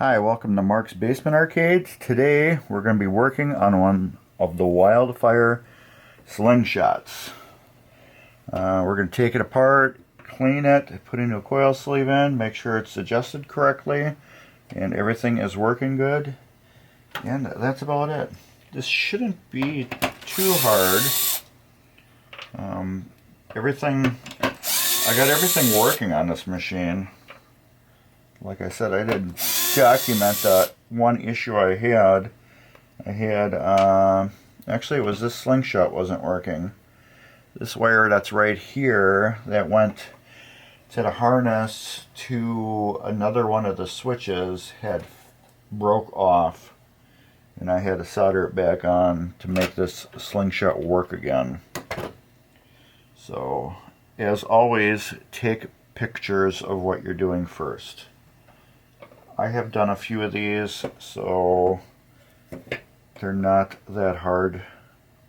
Hi, welcome to Mark's Basement Arcades. Today we're going to be working on one of the Fyre Slingshots. We're going to take it apart, clean it, put a new coil sleeve in, make sure it's adjusted correctly, and everything is working good. And that's about it. This shouldn't be too hard. I got everything working on this machine. Like I said, I did document that one issue I had. Actually it was this slingshot wasn't working. This wire that's right here that went to the harness to another one of the switches had broke off, and I had to solder it back on to make this slingshot work again. So as always, take pictures of what you're doing first. I have done a few of these, so they're not that hard,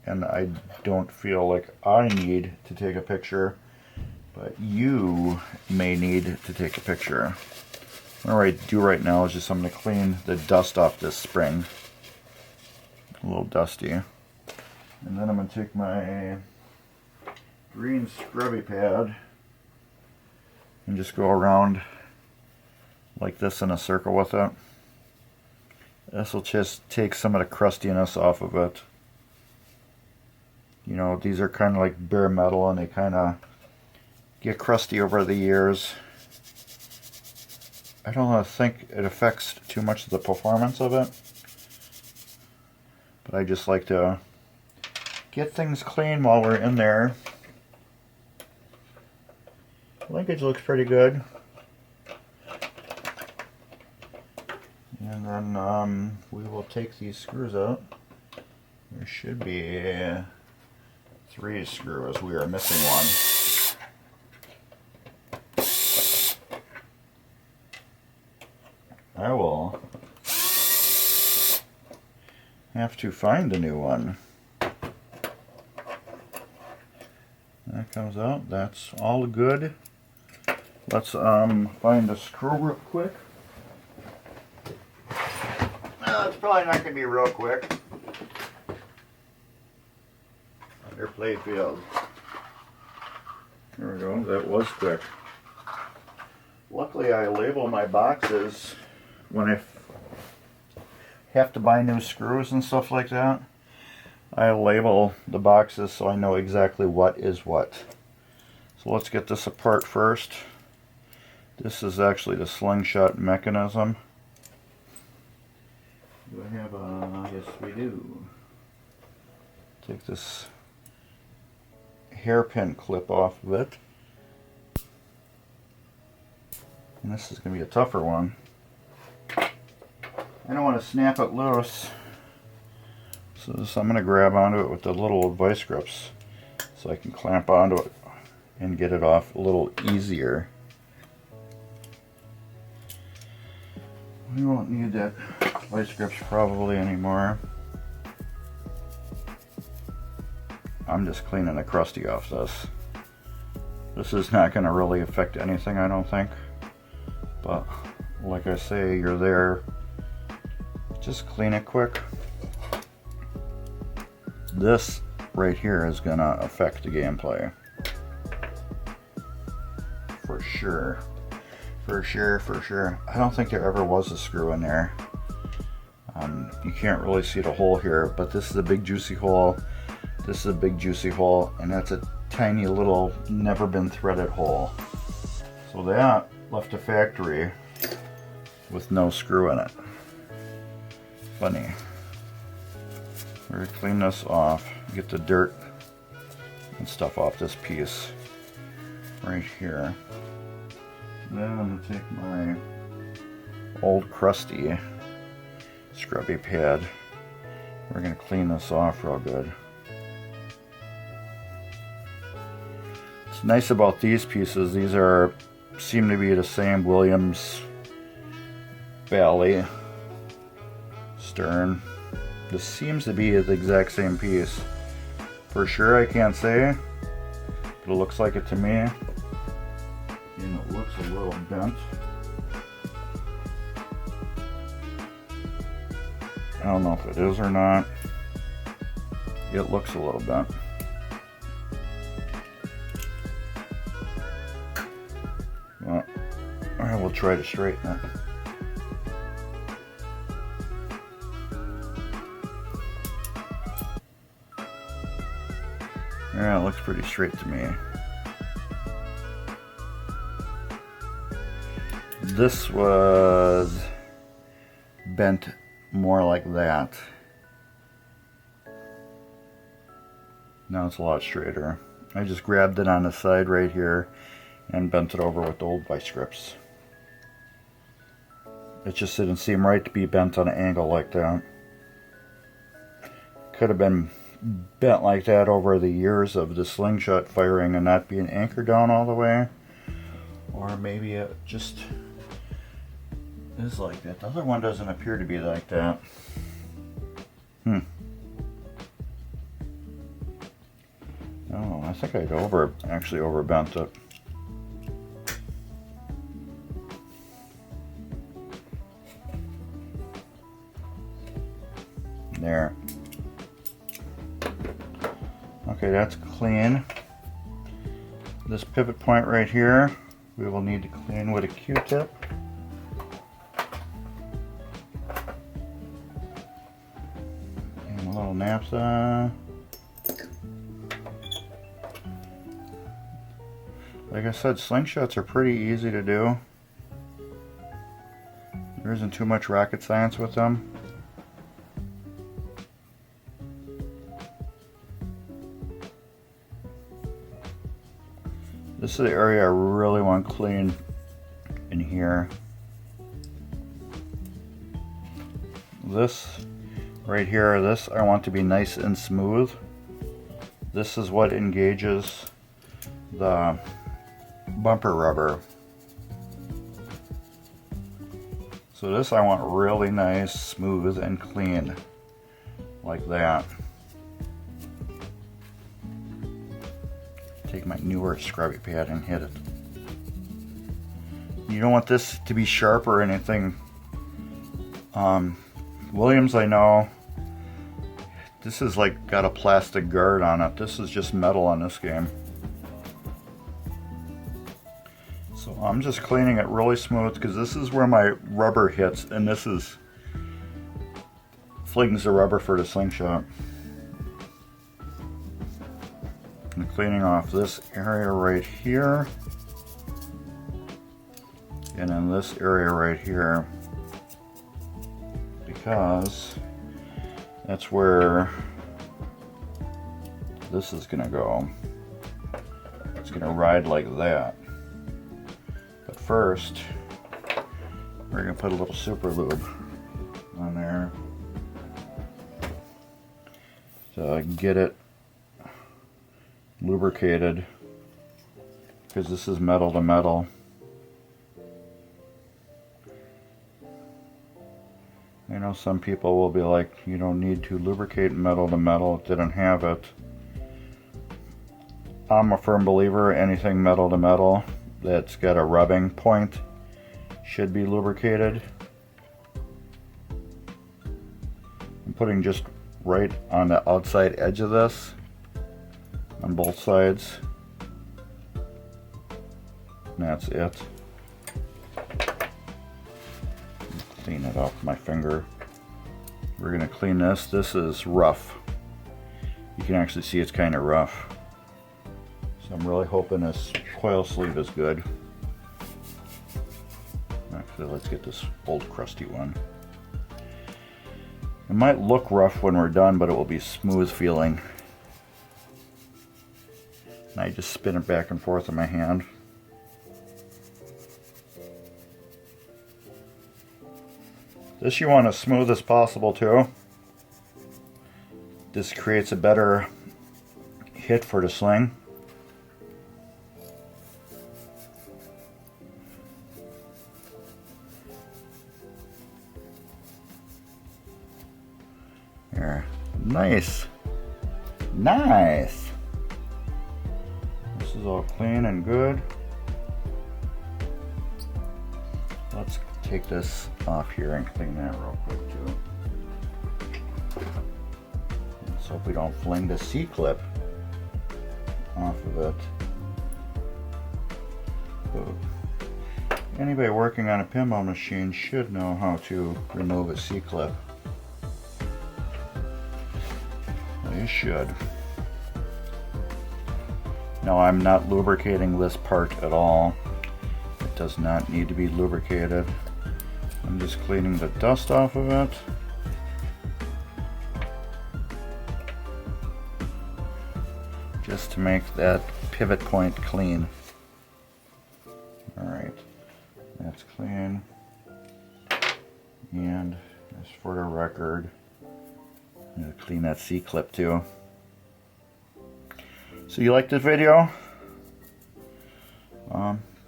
and I don't feel like I need to take a picture, but you may need to take a picture. What I do right now is just I'm going to clean the dust off this spring. A little dusty. And then I'm going to take my green scrubby pad and just go around like this in a circle with it. This will just take some of the crustiness off of it. You know, these are kind of like bare metal and they kind of get crusty over the years. I don't think it affects too much of the performance of it, but I just like to get things clean while we're in there. Linkage looks pretty good. And then we will take these screws out. There should be 3 screws. We are missing one. I will have to find a new one. That comes out. That's all good. Let's find a screw real quick. It's probably not going to be real quick. Under playfield. There we go. That was quick. Luckily, I label my boxes when I have to buy new screws and stuff like that. I label the boxes so I know exactly what is what. So let's get this apart first. This is actually the slingshot mechanism. Do I have a... yes we do. Take this hairpin clip off of it. And this is going to be a tougher one. I don't want to snap it loose. So I'm going to grab onto it with the little vice grips so I can clamp onto it and get it off a little easier. We won't need that vice grips probably anymore. I'm just cleaning the crusty off this. This is not going to really affect anything, I don't think. But like I say, you're there. Just clean it quick. This right here is going to affect the gameplay. For sure. For sure. I don't think there ever was a screw in there. You can't really see the hole here, but this is a big juicy hole. This is a big juicy hole, and that's a tiny little never been threaded hole. So that left the factory with no screw in it. Funny. We're going to clean this off, get the dirt and stuff off this piece right here. Then I'm going to take my old crusty scrubby pad. We're going to clean this off real good. What's nice about these pieces, these seem to be the same Williams Valley stern. This seems to be the exact same piece. For sure I can't say, but it looks like it to me. And it looks a little bent. I don't know if it is or not. It looks a little bent. Well, I will try to straighten it. Yeah, it looks pretty straight to me. This was bent more like that. Now it's a lot straighter. I just grabbed it on the side right here and bent it over with the old vice grips. It just didn't seem right to be bent on an angle like that. Could have been bent like that over the years of the slingshot firing and not being anchored down all the way. Or maybe it just is like that. The other one doesn't appear to be like that. Oh, I think I'd actually overbent it. There. Okay, that's clean. This pivot point right here, we will need to clean with a Q-tip. And a little naphtha. Like I said, slingshots are pretty easy to do. There isn't too much rocket science with them. This is the area I really want clean in here. This right here, this I want to be nice and smooth. This is what engages the bumper rubber. So this I want really nice, smooth, and clean, like that. Take my newer scrubby pad and hit it. You don't want this to be sharp or anything. Williams, I know, this is like got a plastic guard on it. This is just metal on this game. So I'm just cleaning it really smooth because this is where my rubber hits, and this is flings the rubber for the slingshot. I'm cleaning off this area right here, and then this area right here, because that's where this is gonna go. It's gonna ride like that. But first, we're gonna put a little super lube on there to get it lubricated, because this is metal to metal. I know some people will be like, you don't need to lubricate metal to metal, it didn't have it. I'm a firm believer anything metal to metal that's got a rubbing point should be lubricated. I'm putting just right on the outside edge of this on both sides. And that's it. Clean it off my finger. We're going to clean this. This is rough. You can actually see it's kind of rough. So I'm really hoping this coil sleeve is good. Actually, let's get this old crusty one. It might look rough when we're done, but it will be smooth feeling. And I just spin it back and forth in my hand. This you want as smooth as possible too. This creates a better hit for the sling. There. Nice. Nice. This is all clean and good. Let's take this off here and clean that real quick too. hope we don't fling the C-clip off of it. But anybody working on a pinball machine should know how to remove a C-clip. You should. Now, I'm not lubricating this part at all. It does not need to be lubricated. I'm just cleaning the dust off of it. Just to make that pivot point clean. Alright, that's clean. And just for the record, I'm going to clean that C-clip too. So you like this video?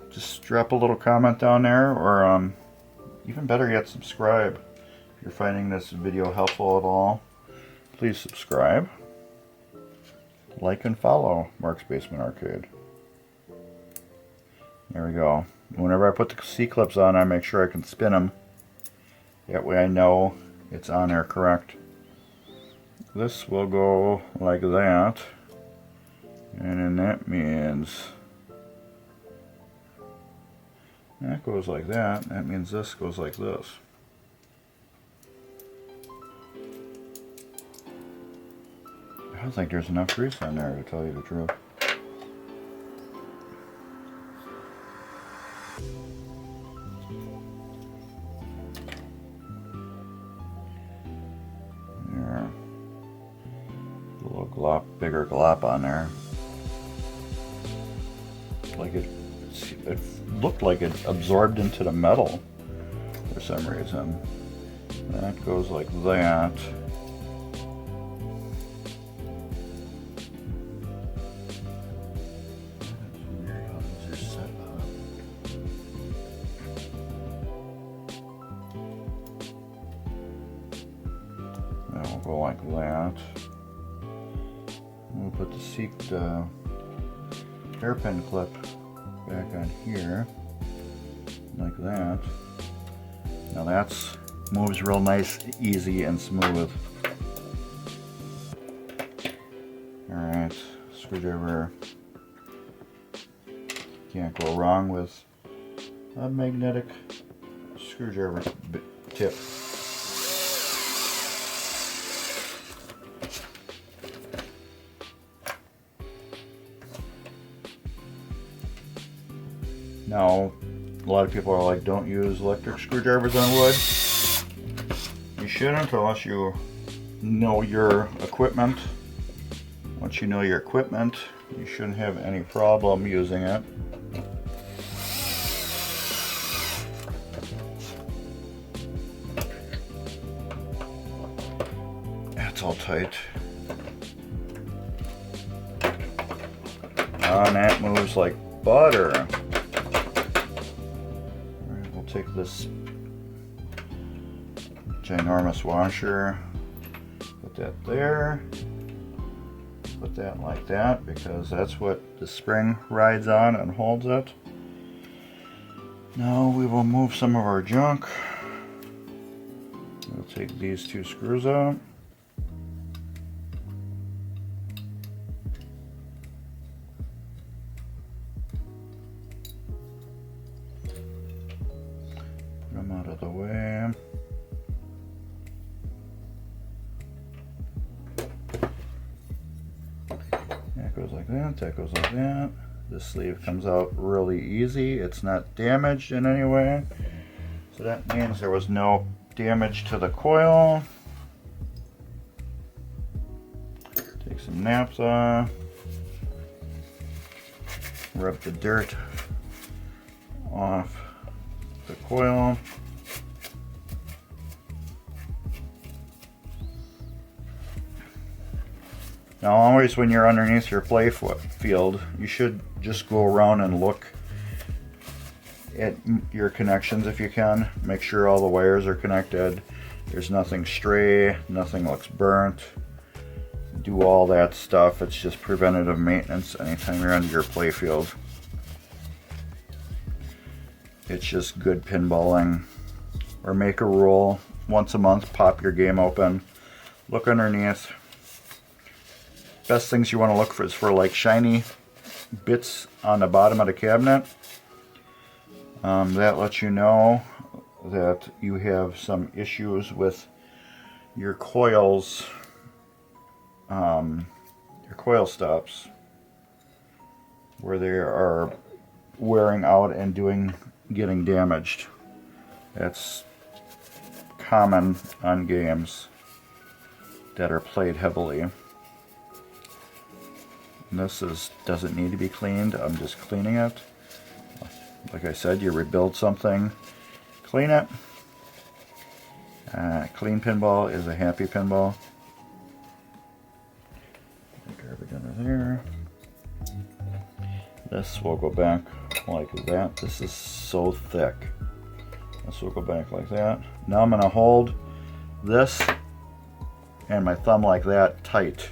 Just drop a little comment down there, or even better yet, subscribe. If you're finding this video helpful at all, please subscribe. Like and follow Mark's Basement Arcade. There we go. Whenever I put the C-clips on, I make sure I can spin them. That way I know it's on there correct. This will go like that. And then that means that goes like that. That means this goes like this. I don't think there's enough grease on there, to tell you the truth. There. A little glop, bigger glop on there. Like it looked like it absorbed into the metal for some reason. That goes like that. That will go like that. We'll put the hairpin clip back on here, like that. Now that's moves real nice, easy, and smooth. Alright, screwdriver. Can't go wrong with a magnetic screwdriver tip. Now, a lot of people are like, don't use electric screwdrivers on wood. You shouldn't unless you know your equipment. Once you know your equipment, you shouldn't have any problem using it. That's all tight. And that moves like butter. Take this ginormous washer, put that there, put that like that, because that's what the spring rides on and holds it. Now we will move some of our junk. We'll take these two screws out. Out of the way. That goes like that, that goes like that. This sleeve comes out really easy. It's not damaged in any way. So that means there was no damage to the coil. Take some naps off. Rub the dirt off the coil. Now always when you're underneath your play field, you should just go around and look at your connections if you can. Make sure all the wires are connected. There's nothing stray, nothing looks burnt. Do all that stuff. It's just preventative maintenance anytime you're under your play field. It's just good pinballing. Or make a rule once a month, pop your game open, look underneath, best things you want to look for is for like shiny bits on the bottom of the cabinet. That lets you know that you have some issues with your coils, your coil stops, where they are wearing out and getting damaged. That's common on games that are played heavily. And this doesn't need to be cleaned. I'm just cleaning it. Like I said, you rebuild something, clean it. Clean pinball is a happy pinball. Garbage under there. This will go back like that. This is so thick. This will go back like that. Now I'm going to hold this and my thumb like that tight.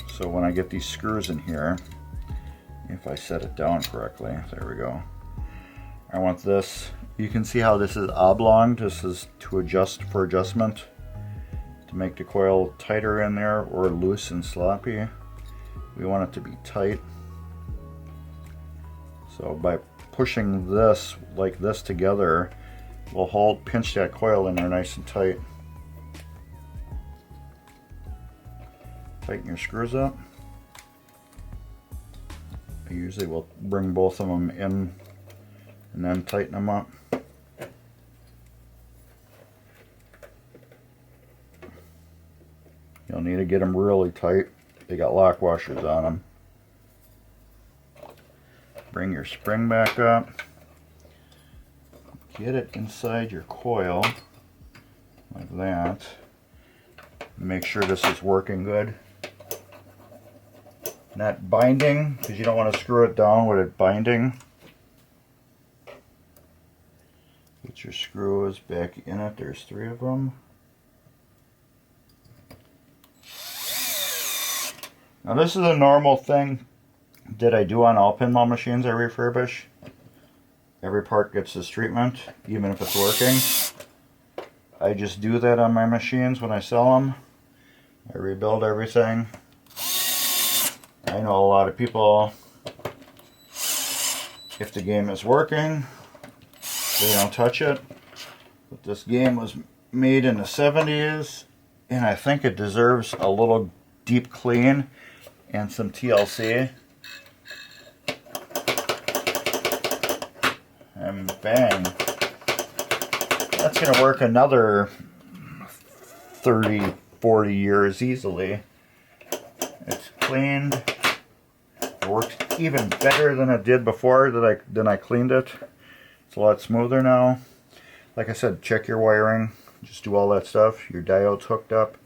So when I get these screws in here, if I set it down correctly, there we go. I want this, you can see how this is oblong. This is to adjust for adjustment, to make the coil tighter in there or loose and sloppy. We want it to be tight. So by pushing this like this together, we'll pinch that coil in there nice and tight. Tighten your screws up. I usually will bring both of them in and then tighten them up. You'll need to get them really tight. They got lock washers on them. Bring your spring back up. Get it inside your coil like that. Make sure this is working good. Not binding, because you don't want to screw it down with it binding. Get your screws back in it. There's 3 of them. Now this is a normal thing that I do on all pinball machines I refurbish. Every part gets this treatment, even if it's working. I just do that on my machines when I sell them. I rebuild everything. I know a lot of people, if the game is working, they don't touch it. But this game was made in the 70s, and I think it deserves a little deep clean and some TLC. And bang. That's going to work another 30, 40 years easily. It's cleaned. It works even better than it did before than I cleaned it. It's a lot smoother now. Like I said, check your wiring. Just do all that stuff. Your diode's hooked up.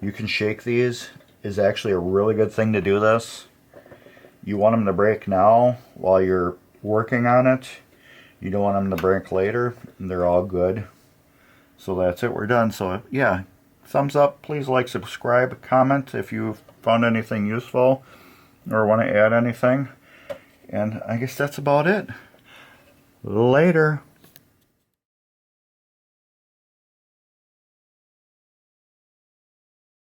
You can shake these. Is actually a really good thing to do this. You want them to break now while you're working on it. You don't want them to break later. They're all good. So that's it. We're done. So yeah, thumbs up. Please like, subscribe, comment if you found anything useful or want to add anything. And I guess that's about it. Later.